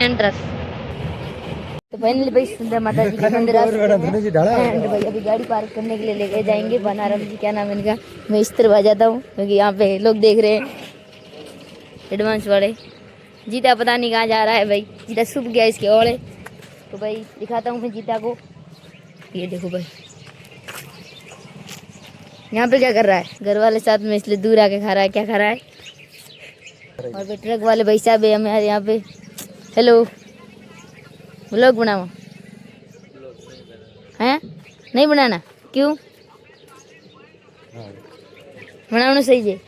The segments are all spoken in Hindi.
एंट्रेंस तो फाइनली भाई सुंदर माता जी के मंदिर आ चुके हैं एंड भाई अभी गाड़ी पार्क करने के लिए लेके जाएंगे। बनारम जी क्या नाम है इनका, मैं इस तरह आ जाता हूँ क्योंकि यहाँ पे लोग देख रहे हैं एडवांस वाले। जीता पता नहीं कहाँ जा रहा है भाई, जीता छुप गया इसके ओले। तो भाई दिखाता हूँ मैं जीता को, ये देखो भाई यहाँ पे क्या कर रहा है, घर वाले साथ में इसलिए दूर आके खा रहा है। क्या खा रहा है? और भाई ट्रक वाले भाई साहब है हमारे यहाँ पे। हेलो, व्लॉग बनाओ हैं? नहीं बनाना, क्यों? बनाना सही है।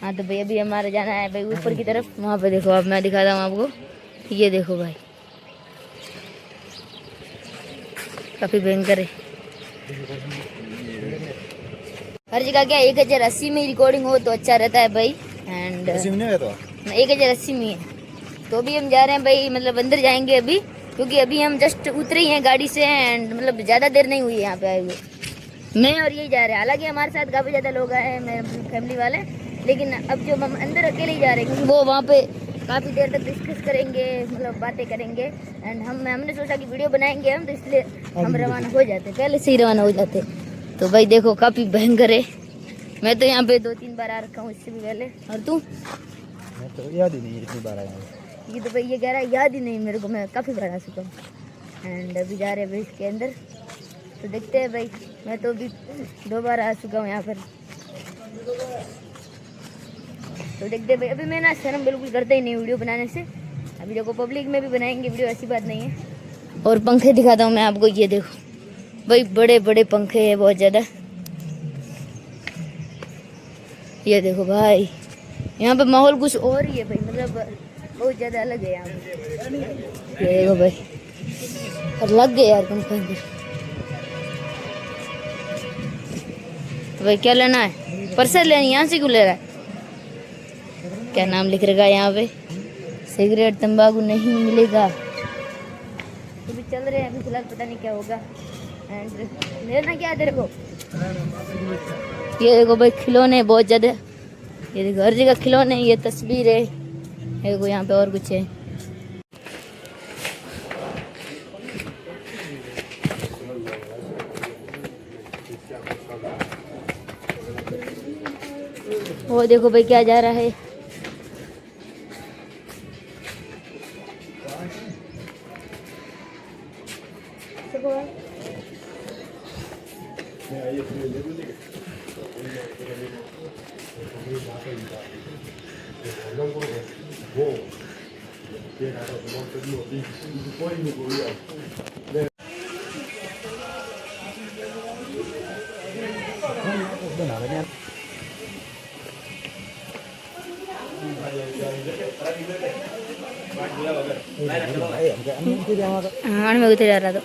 हाँ तो भाई अभी हमारे जाना है भाई ऊपर की तरफ, वहाँ पे देखो आप, मैं दिखाता हूँ आपको। ये देखो भाई काफी भयंकर है। हर जगह क्या 1080 में रिकॉर्डिंग हो तो अच्छा रहता है भाई। एंड 1080 में है तो अभी हम जा रहे हैं भाई, मतलब अंदर जाएंगे अभी, क्योंकि अभी हम जस्ट उतरे ही हैं गाड़ी से एंड मतलब ज़्यादा देर नहीं हुई है यहाँ पे आए हुए। मैं और यही जा रहे हैं, हालांकि हमारे साथ काफ़ी ज़्यादा लोग आए हैं, मेरे फैमिली वाले, लेकिन अब जो हम अंदर अकेले ही जा रहे हैं क्योंकि वो वहाँ पे काफ़ी देर तक डिस्कस करेंगे, मतलब बातें करेंगे। एंड हमने सोचा कि वीडियो बनाएंगे हम, तो इसलिए हम रवाना हो जाते, पहले से ही रवाना हो जाते। तो भाई देखो काफ़ी भयंकर है। मैं तो यहाँ पे 2-3 बार आ रखा हूँ इससे भी पहले। और तू? मैं तो याद ही नहीं इतनी बार आया हूँ। ये तो भाई ये कह रहा है याद ही नहीं मेरे को, मैं काफ़ी बार आ चुका हूँ। एंड अभी जा रहे हैं भाई इसके अंदर, तो देखते हैं भाई। मैं तो अभी 2 बार आ चुका हूँ यहाँ पर, तो देखते हैं भाई। अभी मैं ना शर्म बिल्कुल करते ही नहीं वीडियो बनाने से। अभी देखो पब्लिक में भी बनाएंगे वीडियो, ऐसी बात नहीं है। और पंखे दिखाता हूँ मैं आपको, ये देखो भाई बड़े बड़े पंखे हैं बहुत ज़्यादा। ये देखो भाई यहाँ पे माहौल कुछ और ही है भाई, मतलब बहुत ज़्यादा अलग है यहाँ पे। ये देखो भाई और लग गए यार पंखा अंदर। भाई क्या लेना है? परसर लेनी, यहाँ से क्यों ले रहा है? क्या नाम लिख रखा है यहाँ पे? सिगरेट तंबाकू नहीं मिलेगा। तो भी चल रहे हैं अभी फिलहाल, पता नहीं क्या होगा। एंड लेना क्या है तेरे को? ये देखो भाई खिलौने बहुत ज़्यादा, ये देखो हर जगह खिलौने, ये तस्वीर है, ये देखो यहाँ पे और कुछ है। वो देखो भाई क्या जा रहा है। हाँ मैं उधर जा रहा था,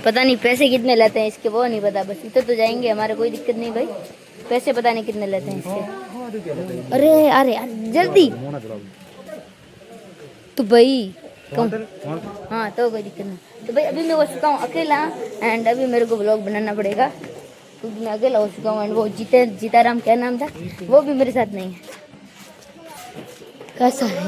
पता नहीं पैसे कितने लेते हैं इसके, वो नहीं पता। बस इधर तो जाएंगे, हमारे कोई दिक्कत नहीं भाई। पैसे पता नहीं कितने लेते हैं इसके। अरे अरे जल्दी तो भाई कम। हाँ तो कोई दिक्कत नहीं। तो भाई अभी मैं हो चुका हूँ अकेला एंड अभी मेरे को व्लॉग बनाना पड़ेगा क्योंकि मैं अकेला हो चुका हूँ। एंड वो जीताराम क्या नाम था, वो भी मेरे साथ नहीं है। कैसा है?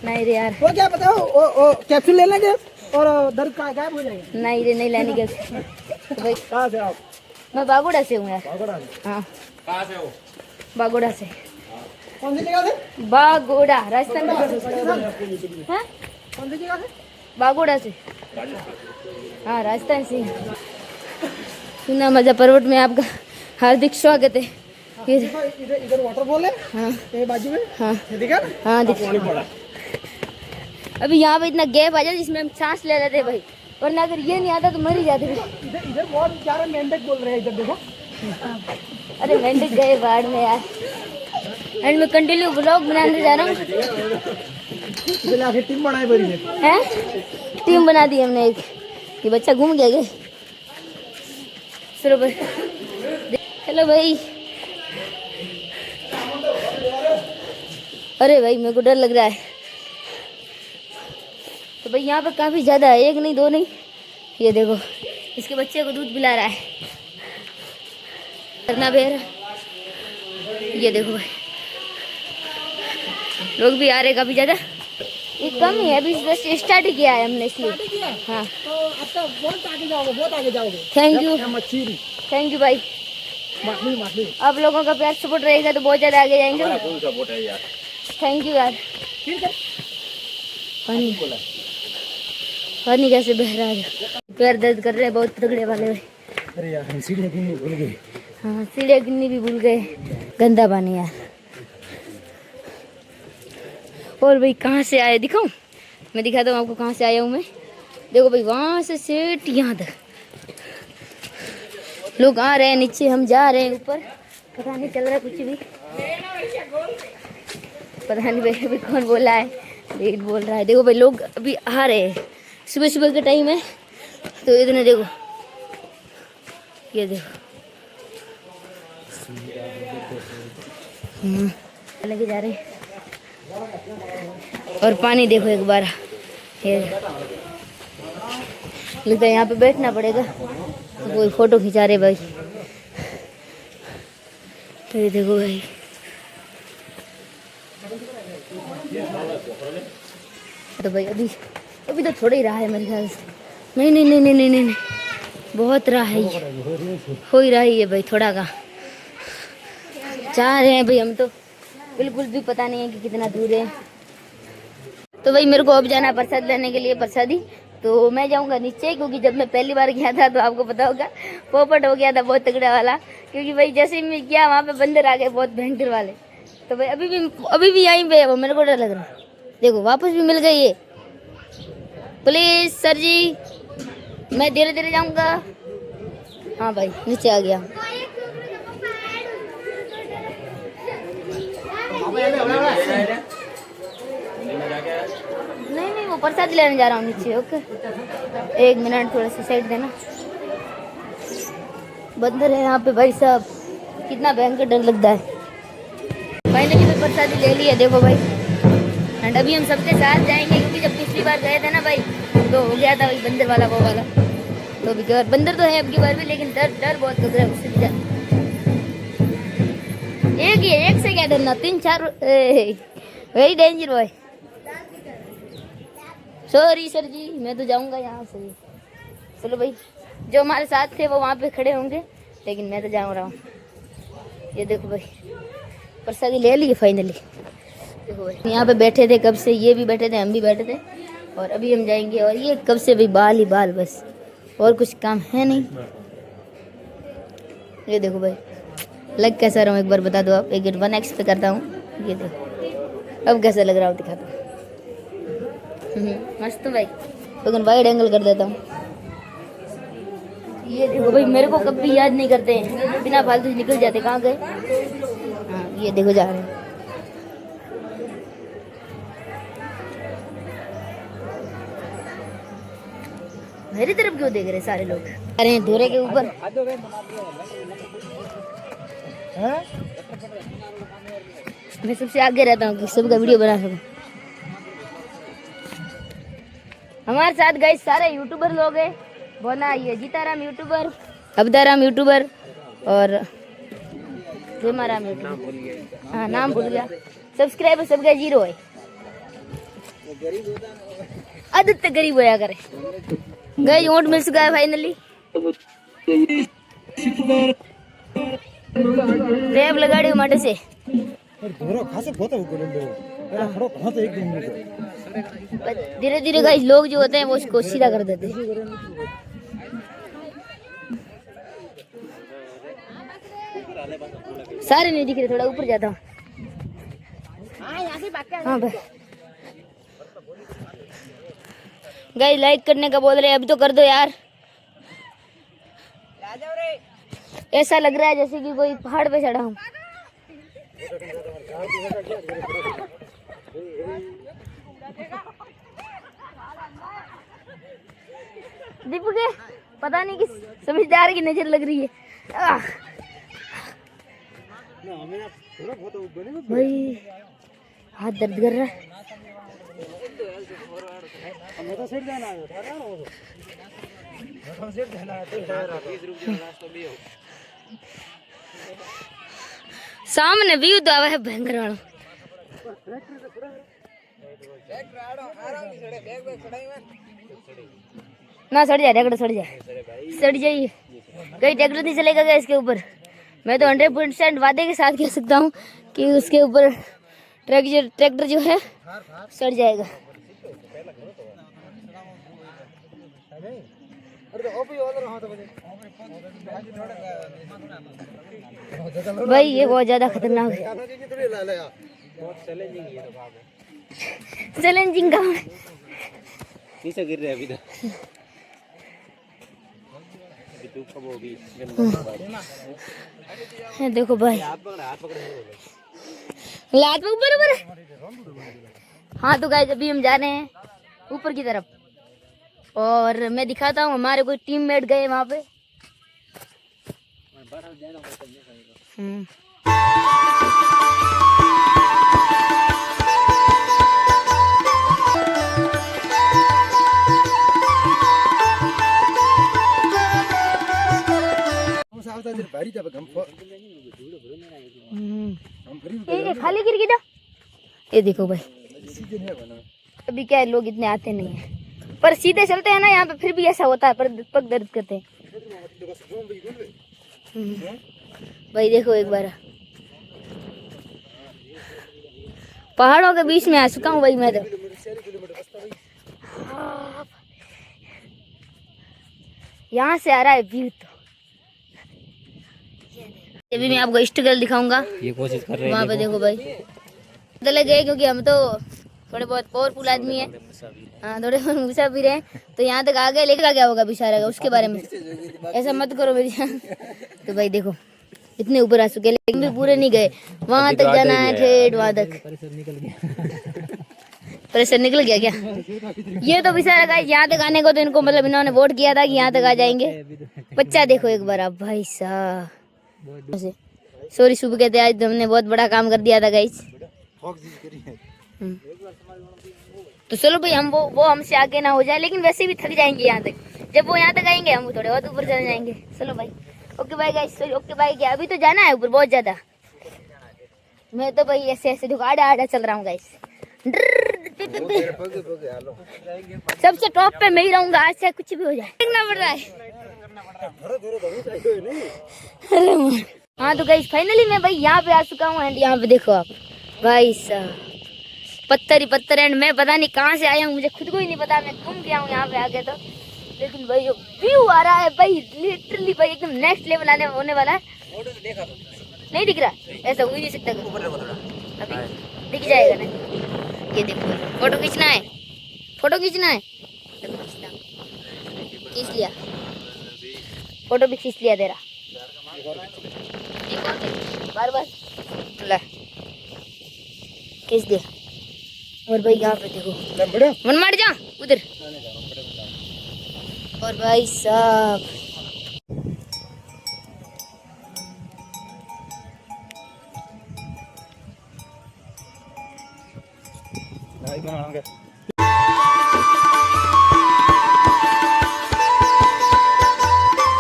नहीं रे यार, वो क्या बताओ, ओ कैप्सूल ले लेंगे और दर्द का गायब हो जाएगा। नहीं रे नहीं लेने के। तो भाई कहाँ से आप? मैं बागोड़ा से हूँ यार। बागोड़ा से? हाँ कहाँ से हो? बागोड़ा से। कौन सी जगह से? बागोड़ा राजस्थान में। हाँ कौन सी जगह से? बागोड़ा से। हाँ राजस्थान से। सुना मजा पर्वत में आपका हार्दिक स्वागत है। इधर वाटरफॉल है। हाँ ये बाजू में। हाँ दिखा ना? हाँ दिखा। अभी यहाँ पे इतना गैप आ जाए जिसमें हम सांस ले लेते भाई, वरना अगर ये नहीं आता तो मर ही जाते। इधर बहुत सारे मेंढक बोल रहे हैं, इधर देखो। अरे मेंढक गए बाढ़ में यार। एंड मैं कंटिन्यू ब्लॉग बनाने जा रहा हूँ। टीम बनाई बड़ी है, टीम बना दी हमने एक। ये बच्चा घूम गया क्या? चलो भाई, हेलो भाई। अरे भाई मेरे को डर लग रहा है। तो भाई यहाँ पे काफ़ी ज़्यादा है, एक नहीं दो नहीं। ये देखो इसके बच्चे को दूध पिला रहा है, करना बेर। ये देखो भाई लोग भी आ रहे काफी ज्यादा। ये कम ही है, अभी बस स्टार्ट ही किया है हमने इसलिए। हाँ तो आपका बहुत आगे जाओगे, बहुत आगे जाओगे। थैंक यू, मछली थैंक यू भाई। मछली मछली आप लोगों का प्यार सपोर्ट रहेगा तो बहुत ज्यादा आगे जाएंगे। थैंक यू यार। पानी पानी कैसे बह रहा है, पैर दर्द कर रहे हैं बहुत तगड़े वाले भाई। अरे यार हम सीढ़ियाँ गिननी भूल गए। हाँ सीढ़ियाँ गिननी भी भूल गए, गंदा पानी यार। और भाई कहाँ से आए दिखाऊं, मैं दिखाता हूँ आपको कहाँ से आया हूँ मैं। देखो भाई वहाँ से सेठ यहाँ तक लोग आ रहे हैं, नीचे हम जा रहे हैं ऊपर। पता नहीं चल रहा कुछ भी, पता नहीं भाई अभी कौन बोला है, वेट बोल रहा है। देखो भाई लोग अभी आ रहे हैं, सुबह सुबह का टाइम है तो इतने देखो, ये देखो लेके जा रहे हैं। और पानी देखो एक बार, ये लगता है यहाँ पे बैठना पड़ेगा। कोई फोटो खिंचा रहे भाई, ये देखो भाई तो भाई अभी अभी तो थोड़ा ही रहा है मेरे ख्याल से। नहीं नहीं नहीं नहीं नहीं नहीं, नहीं। बहुत रहा है, हो ही रहा है ये भाई थोड़ा का। जा रहे हैं भाई हम तो, बिल्कुल भी पता नहीं है कि कितना दूर है। तो भाई मेरे को अब जाना है प्रसाद लेने के लिए, प्रसादी। तो मैं जाऊंगा नीचे, क्योंकि जब मैं पहली बार गया था तो आपको पता होगा पोपट हो गया था बहुत तगड़ा वाला। क्योंकि भाई जैसे ही मैं गया वहाँ पे बंदर आ गए बहुत भयंकर वाले। तो भाई अभी भी यहीं पे है वो, मेरे को डर लग रहा है। देखो वापस भी मिल गई ये। प्लीज सर जी, मैं धीरे धीरे जाऊंगा। हाँ भाई नीचे आ गया। नहीं नहीं वो प्रसाद लेने जा रहा हूँ नीचे। ओके एक मिनट, थोड़ा सा साइड देना। बंदर है यहाँ पे भाई साहब, कितना भयंकर डर लगता है। फाइनली मैं प्रसादी ले ली है देखो भाई। एंड अभी हम सबके साथ जाएंगे, क्योंकि जब पिछली बार गए थे ना भाई तो हो गया था भाई बंदर वाला वो वाला। तो अभी क्या बंदर तो है अब की बार भी, लेकिन डर बहुत लग रहा है उससे भी। एक से क्या डरना, 3-4 very danger boy. Sorry sir ji, मैं तो जाऊंगा यहाँ से। चलो भाई जो हमारे साथ थे वो वहाँ पे खड़े होंगे, लेकिन मैं तो जा रहा हूँ। ये देखो भाई प्रसादी ले ली फाइनली। देखो भाई यहाँ पे बैठे थे कब से, ये भी बैठे थे, हम भी बैठे थे, और अभी हम जाएंगे। और ये कब से भाई बाल ही बाल, बस और कुछ काम है नहीं। ये देखो भाई लग कैसा रहा हूँ एक बार बता दो आप। 1x पे करता हूँ, ये देखो अब कैसा लग रहा हूँ दिखा दो। मस्त तो भाई, लेकिन वाइड एंगल कर देता हूँ। ये देखो भाई मेरे को कभी याद नहीं करते हैं, बिना फालतू निकल जाते। कहाँ गए? हाँ ये देखो जा रहे हैं। मेरी तरफ क्यों देख रहे सारे लोग? अरे धोरे के ऊपर मैं सबसे आगे रहता हूँ कि सबका वीडियो बना सकूं। हमारे साथ गए सारे यूट्यूबर लोग हैं। बोना ये जीताराम यूट्यूबर, अब्दाराम यूट्यूबर और जेमाराम यूट्यूबर। हाँ नाम भूल गया। सब्सक्राइबर सबका 0 है। आदत गरीब होया करे। गए वोट मिल चुका है फाइनली। रेब लगाड़ी माटे से धीरे धीरे गाइस लोग जो होते हैं वो उसको सीधा कर देते हैं। सारे नहीं दिख रहे, थोड़ा ऊपर जाता हूँ। हाँ भाई गाइस लाइक करने का बोल रहे हैं, अभी तो कर दो यार। ऐसा लग रहा है जैसे कि कोई पहाड़ पे चढ़ा हूँ। दीपू के पता नहीं किस समझदार की नजर लग रही है। भाई हाथ दर्द कर रहा है। सामने व्यू तो आवे है भयंकर वाला। ना सड़ जाए ट्रैक्टर, सड़ जाइए कहीं ट्रैक्टर नहीं चलेगा क्या इसके ऊपर। मैं तो 100% वादे के साथ कह सकता हूँ कि उसके ऊपर ट्रैक्टर जो है सड़ जाएगा। भाई ये बहुत ज्यादा खतरनाक है। चैलेंजिंग काम है। नीचे गिर रहे अभी तो देखो भाई, हाथ बराबर है। हाँ तो गाइस अभी हम जा रहे हैं ऊपर की तरफ और मैं दिखाता हूँ हमारे कोई टीममेट गए वहां पे। ये खाली गिर गया। ये देखो भाई, अभी क्या है, लोग इतने आते नहीं है पर सीधे चलते हैं ना यहाँ पे, फिर भी ऐसा होता है, पर पग दर्द करते हैं। भाई देखो एक बार, पहाड़ों के बीच में आ चुका हूँ भाई मैं तो। यहाँ से आ रहा है व्यू। तो अभी मैं आपको स्ट्रगल दिखाऊंगा, ये कोशिश कर रहे हैं। वहाँ पे देखो भाई, बदल गए क्योंकि हम तो थोड़े बहुत पावरफुल आदमी है। हाँ थोड़े बहुत मुसाफिर हैं तो यहाँ तक आ गए, लेकर क्या होगा बेचारा का, उसके बारे में ऐसा मत करो मेरी जान। तो भाई देखो इतने ऊपर आ चुके लेकिन भी पूरे नहीं गए, वहाँ तक जाना है, ठेठ वहाँ तक। प्रेशर निकल गया क्या? ये तो बेचारा का यहाँ तक आने को तो इनको मतलब इन्होंने वोट किया था कि यहाँ तक आ जाएंगे। बच्चा देखो एक बार आप भाई साहब। सॉरी सुबह कहते आज हमने बहुत बड़ा काम कर दिया था गाइस। तो चलो भाई हम वो हमसे आगे ना हो जाए, लेकिन वैसे भी थक जाएंगे यहाँ तक। जब वो यहाँ तक आएंगे हम थोड़े बहुत ऊपर चले जाएंगे। चलो भाई okay bye guys, okay bye. क्या अभी तो जाना है ऊपर बहुत ज्यादा। मैं तो भाई ऐसे ऐसे देखो आड़ा आड़ा चल रहा हूँ गाइस। सबसे टॉप पे मैं ही रहूंगा आज से, कुछ भी हो जाए देखना पड़ रहा है। हाँ तो गाइस फाइनली मैं भाई यहाँ पे आ चुका हूँ एंड यहाँ पे देखो आप भाई साहब, पत्थर ही पत्थर। एंड मैं पता नहीं कहाँ से आया हूँ, मुझे खुद को ही नहीं पता मैं घूम गया हूँ यहाँ पे आके तो। लेकिन भाई जो व्यू आ रहा है भाई लिटरली भाई एकदम नेक्स्ट लेवल आने होने वाला है। नहीं दिख रहा, ऐसा हो ही नहीं सकता, अभी दिख जाएगा ना। ये देखो फोटो खींचना है, फोटो खींचना है, खींच लिया, फोटो भी खींच लिया तेरा। बार बार खींच दिया। और भाई यहाँ पे देखो मन मार जा उधर। और भाई साहब